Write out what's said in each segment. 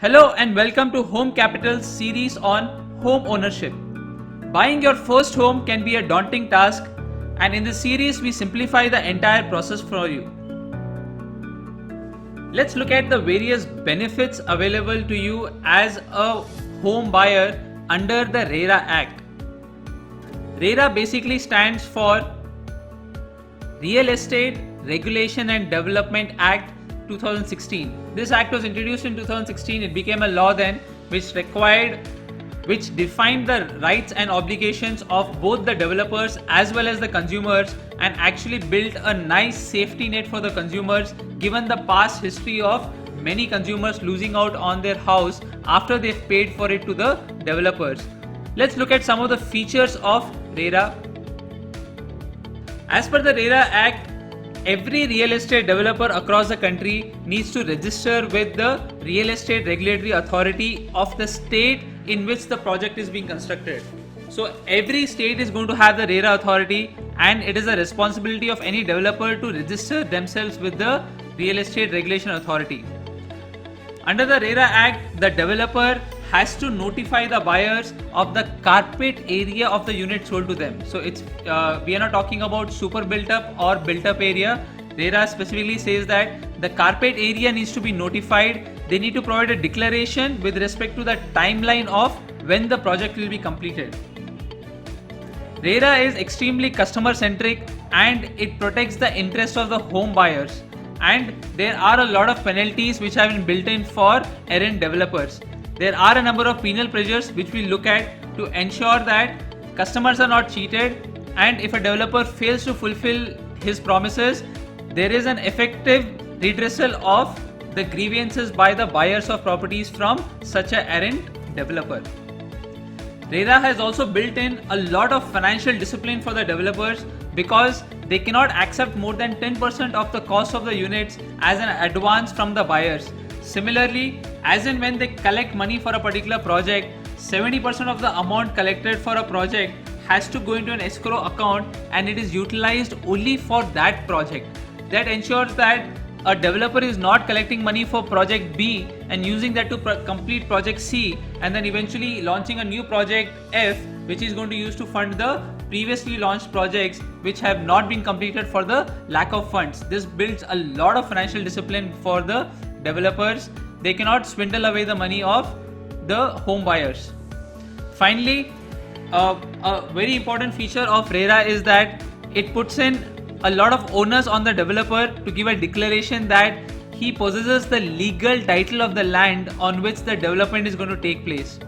Hello and welcome to Home Capital's series on home ownership. Buying your first home can be a daunting task, and in this series we simplify the entire process for you. Let's look at the various benefits available to you as a home buyer under the RERA Act. RERA basically stands for Real Estate Regulation and Development Act 2016. This act was introduced in 2016. It became a law then which defined the rights and obligations of both the developers as well as the consumers, and actually built a nice safety net for the consumers, given the past history of many consumers losing out on their house after they've paid for it to the developers. Let's look at some of the features of RERA. As per the RERA Act, every real estate developer across the country needs to register with the Real Estate Regulatory Authority of the state in which the project is being constructed. So every state is going to have the RERA authority, and it is a responsibility of any developer to register themselves with the Real Estate Regulation Authority. Under the RERA Act, the developer has to notify the buyers of the carpet area of the unit sold to them. So we are not talking about super built up or built up area. RERA specifically says that the carpet area needs to be notified. They need to provide a declaration with respect to the timeline of when the project will be completed. RERA is extremely customer centric and it protects the interest of the home buyers. And there are a lot of penalties which have been built in for errant developers. There are a number of penal pressures which we look at to ensure that customers are not cheated, and if a developer fails to fulfill his promises, there is an effective redressal of the grievances by the buyers of properties from such an errant developer. RERA has also built in a lot of financial discipline for the developers, because they cannot accept more than 10% of the cost of the units as an advance from the buyers. Similarly, as and when they collect money for a particular project, 70% of the amount collected for a project has to go into an escrow account, and it is utilized only for that project. That ensures that a developer is not collecting money for project B and using that to complete project C, and then eventually launching a new project F, which is going to use to fund the previously launched projects which have not been completed for the lack of funds. This builds a lot of financial discipline for the developers. They cannot swindle away the money of the home buyers. Finally, a very important feature of RERA is that it puts in a lot of onus on the developer to give a declaration that he possesses the legal title of the land on which the development is going to take place.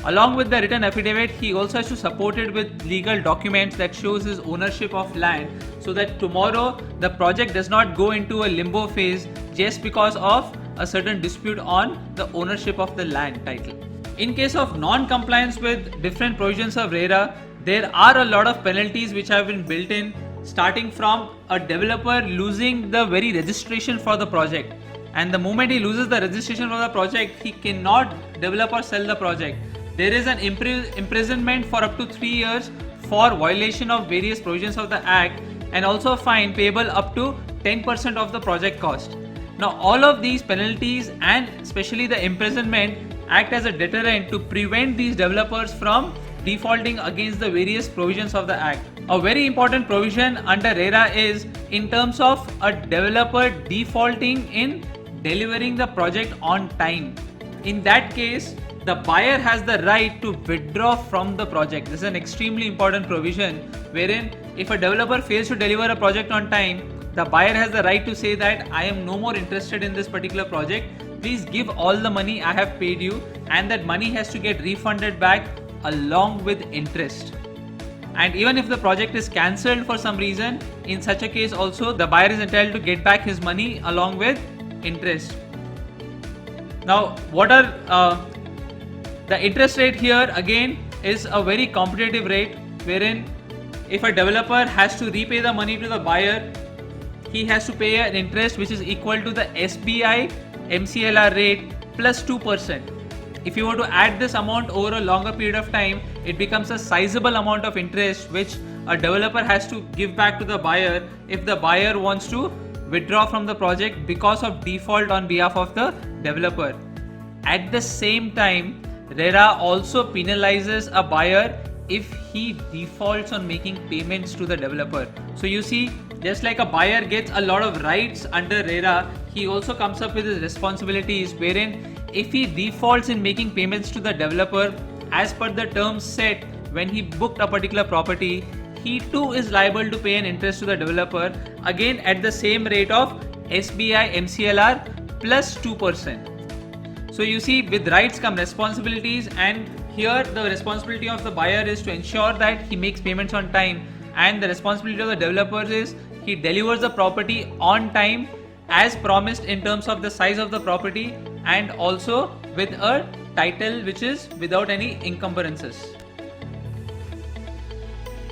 Along with the written affidavit, he also has to support it with legal documents that shows his ownership of land, so that tomorrow the project does not go into a limbo phase just because of a certain dispute on the ownership of the land title. In case of non-compliance with different provisions of RERA, there are a lot of penalties which have been built in, starting from a developer losing the very registration for the project. And the moment he loses the registration for the project, he cannot develop or sell the project. There is an imprisonment for up to 3 years for violation of various provisions of the Act, and also a fine payable up to 10% of the project cost. Now, all of these penalties and especially the imprisonment act as a deterrent to prevent these developers from defaulting against the various provisions of the Act. A very important provision under RERA is in terms of a developer defaulting in delivering the project on time. In that case, the buyer has the right to withdraw from the project. This is an extremely important provision wherein if a developer fails to deliver a project on time, the buyer has the right to say that I am no more interested in this particular project. Please give all the money I have paid you, and that money has to get refunded back along with interest. And even if the project is cancelled for some reason, in such a case also the buyer is entitled to get back his money along with interest. Now, what are the interest rate here again is a very competitive rate, wherein if a developer has to repay the money to the buyer, he has to pay an interest which is equal to the SBI MCLR rate plus 2%. If you were to add this amount over a longer period of time, it becomes a sizable amount of interest which a developer has to give back to the buyer if the buyer wants to withdraw from the project because of default on behalf of the developer. At the same time, RERA also penalizes a buyer if he defaults on making payments to the developer. So you see, just like a buyer gets a lot of rights under RERA, he also comes up with his responsibilities, wherein if he defaults in making payments to the developer as per the terms set when he booked a particular property, he too is liable to pay an interest to the developer, again at the same rate of SBI MCLR plus 2%. So you see, with rights come responsibilities, and here the responsibility of the buyer is to ensure that he makes payments on time, and the responsibility of the developers is he delivers the property on time as promised in terms of the size of the property, and also with a title which is without any encumbrances.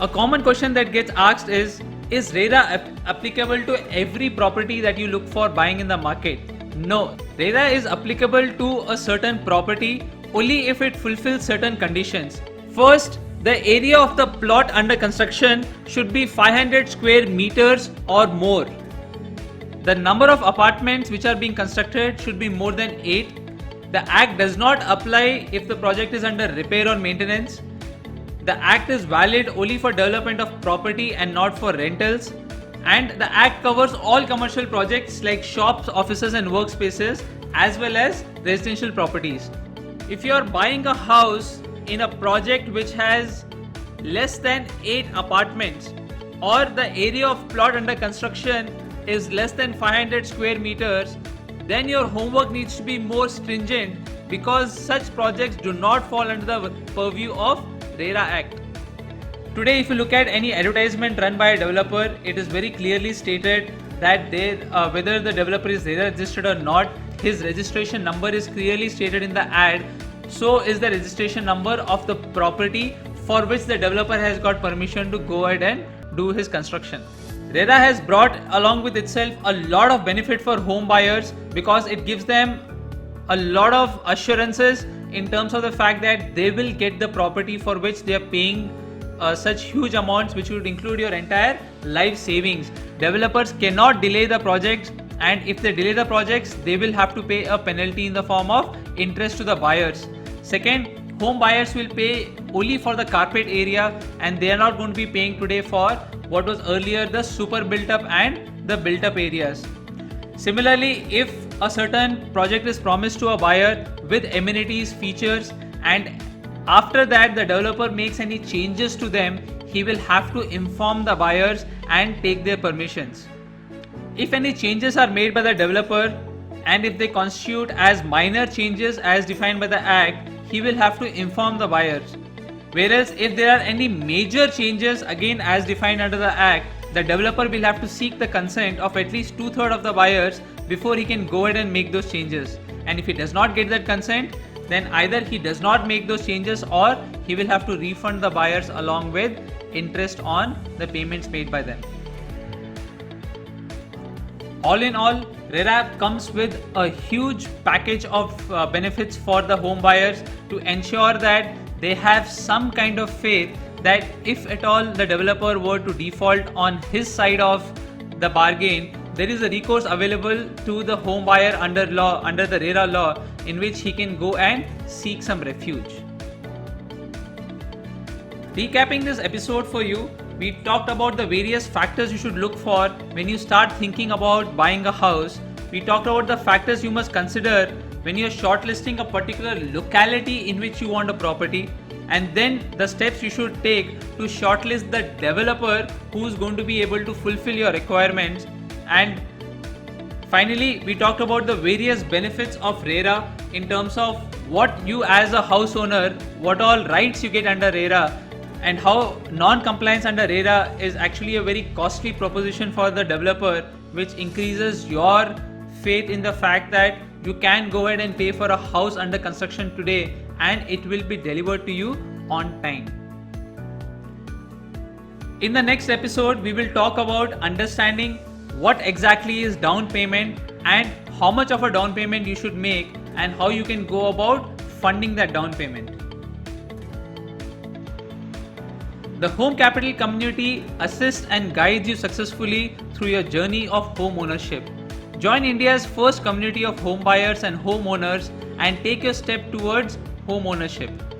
A common question that gets asked is RERA applicable to every property that you look for buying in the market? No, RERA is applicable to a certain property only if it fulfills certain conditions. First, the area of the plot under construction should be 500 square meters or more. The number of apartments which are being constructed should be more than 8. The Act does not apply if the project is under repair or maintenance. The Act is valid only for development of property and not for rentals. And the Act covers all commercial projects like shops, offices and workspaces, as well as residential properties. If you are buying a house in a project which has less than 8 apartments, or the area of plot under construction is less than 500 square meters, then your homework needs to be more stringent, because such projects do not fall under the purview of RERA Act. Today, if you look at any advertisement run by a developer, it is very clearly stated that whether the developer is RERA registered or not, his registration number is clearly stated in the ad. So is the registration number of the property for which the developer has got permission to go ahead and do his construction. RERA has brought along with itself a lot of benefit for home buyers, because it gives them a lot of assurances in terms of the fact that they will get the property for which they are paying such huge amounts, which would include your entire life savings. Developers cannot delay the projects, and if they delay the projects, they will have to pay a penalty in the form of interest to the buyers. Second, home buyers will pay only for the carpet area, and they are not going to be paying today for what was earlier the super built up and the built up areas. Similarly, if a certain project is promised to a buyer with amenities, features, and after that the developer makes any changes to them, he will have to inform the buyers and take their permissions. If any changes are made by the developer, and if they constitute as minor changes as defined by the Act, he will have to inform the buyers. Whereas if there are any major changes, again as defined under the Act, the developer will have to seek the consent of at least 2/3 of the buyers before he can go ahead and make those changes. And if he does not get that consent, then either he does not make those changes, or he will have to refund the buyers along with interest on the payments made by them. All in all, RERA comes with a huge package of benefits for the home buyers to ensure that they have some kind of faith that if at all the developer were to default on his side of the bargain, there is a recourse available to the home buyer under the RERA law, in which he can go and seek some refuge. Recapping this episode for you, we talked about the various factors you should look for when you start thinking about buying a house. We talked about the factors you must consider when you are shortlisting a particular locality in which you want a property, and then the steps you should take to shortlist the developer who is going to be able to fulfill your requirements. And finally, we talked about the various benefits of RERA in terms of what you as a house owner, what all rights you get under RERA, and how non-compliance under RERA is actually a very costly proposition for the developer, which increases your faith in the fact that you can go ahead and pay for a house under construction today and it will be delivered to you on time. In the next episode, we will talk about understanding what exactly is down payment and how much of a down payment you should make and how you can go about funding that down payment. The Home Capital community assists and guides you successfully through your journey of home ownership. Join India's first community of home buyers and homeowners and take your step towards home ownership.